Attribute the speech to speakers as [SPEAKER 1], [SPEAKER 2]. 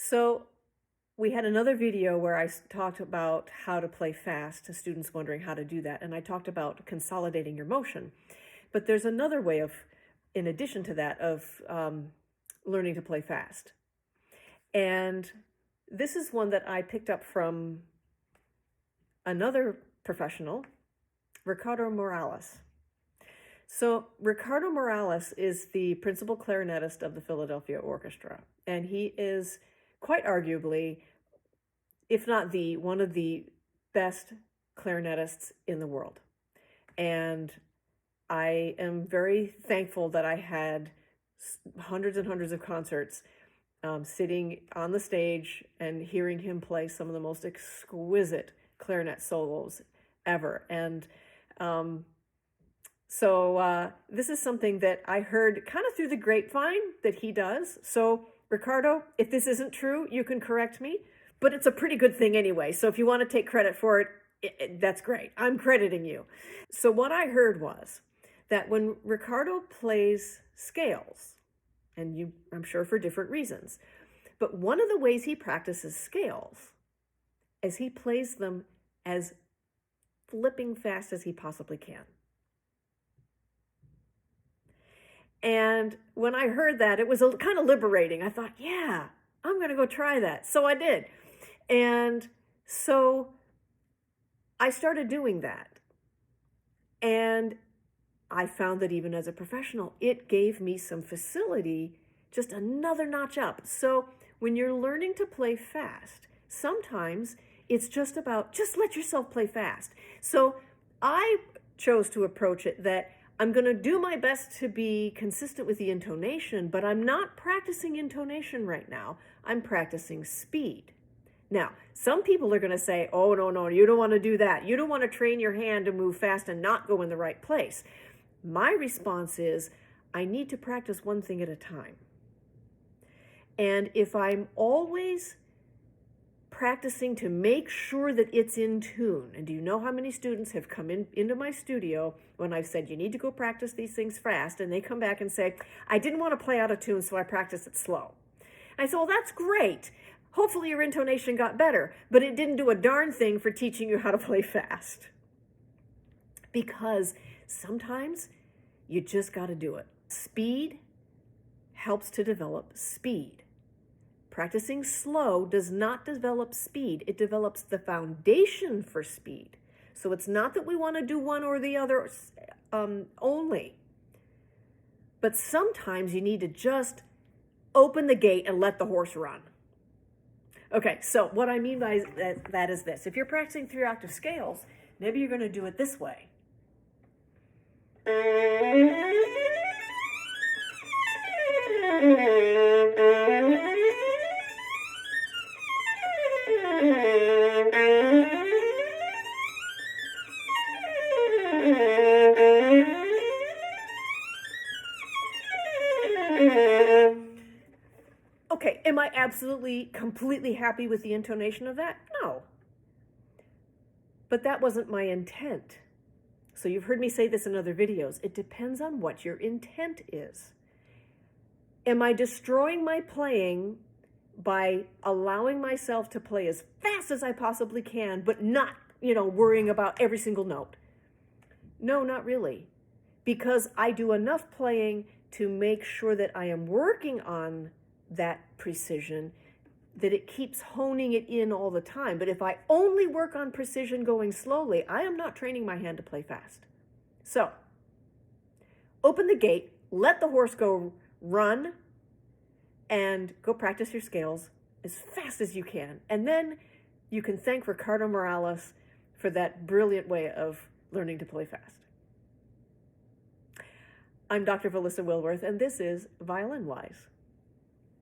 [SPEAKER 1] So we had another video where I talked about how to play fast to students wondering how to do that. And I talked about consolidating your motion. But there's another way of, in addition to that, of learning to play fast. And this is one that I picked up from another professional, Riccardo Morales. So Riccardo Morales is the principal clarinetist of the Philadelphia Orchestra, and he is quite arguably, if not the one of the best clarinetists in the world. And I am very thankful that I had hundreds and hundreds of concerts sitting on the stage and hearing him play some of the most exquisite clarinet solos ever. And so this is something that I heard kind of through the grapevine that he does. So Riccardo, if this isn't true, you can correct me, but it's a pretty good thing anyway. So if you want to take credit for it, that's great. I'm crediting you. So what I heard was that when Riccardo plays scales, and I'm sure for different reasons, but one of the ways he practices scales is he plays them as flipping fast as he possibly can. And when I heard that, it was kind of liberating. I thought, yeah, I'm going to go try that. So I did. And so I started doing that. And I found that even as a professional, it gave me some facility, just another notch up. So when you're learning to play fast, sometimes it's just about, just let yourself play fast. So I chose to approach it that I'm going to do my best to be consistent with the intonation, but I'm not practicing intonation right now. I'm practicing speed. Now, some people are going to say, oh, no, you don't want to do that. You don't want to train your hand to move fast and not go in the right place. My response is, I need to practice one thing at a time. And if I'm always practicing to make sure that it's in tune, and do you know how many students have come into my studio when I've said, you need to go practice these things fast, and they come back and say, I didn't want to play out of tune, so I practiced it slow. I said, well, that's great. Hopefully your intonation got better, but it didn't do a darn thing for teaching you how to play fast. Because sometimes you just got to do it. Speed helps to develop speed. Practicing slow does not develop speed. It develops the foundation for speed. So it's not that we want to do one or the other only. But sometimes you need to just open the gate and let the horse run. Okay, so what I mean by that is this. If you're practicing 3-octave scales, maybe you're going to do it this way. Okay, am I absolutely, completely happy with the intonation of that? No. But that wasn't my intent. So you've heard me say this in other videos. It depends on what your intent is. Am I destroying my playing by allowing myself to play as fast as I possibly can, but not, worrying about every single note? No, not really. Because I do enough playing to make sure that I am working on that precision, that it keeps honing it in all the time. But if I only work on precision going slowly, I am not training my hand to play fast. So, open the gate, let the horse go run, and go practice your scales as fast as you can. And then you can thank Riccardo Morales for that brilliant way of learning to play fast. I'm Dr. Valissa Wilworth, and this is Violin Wise.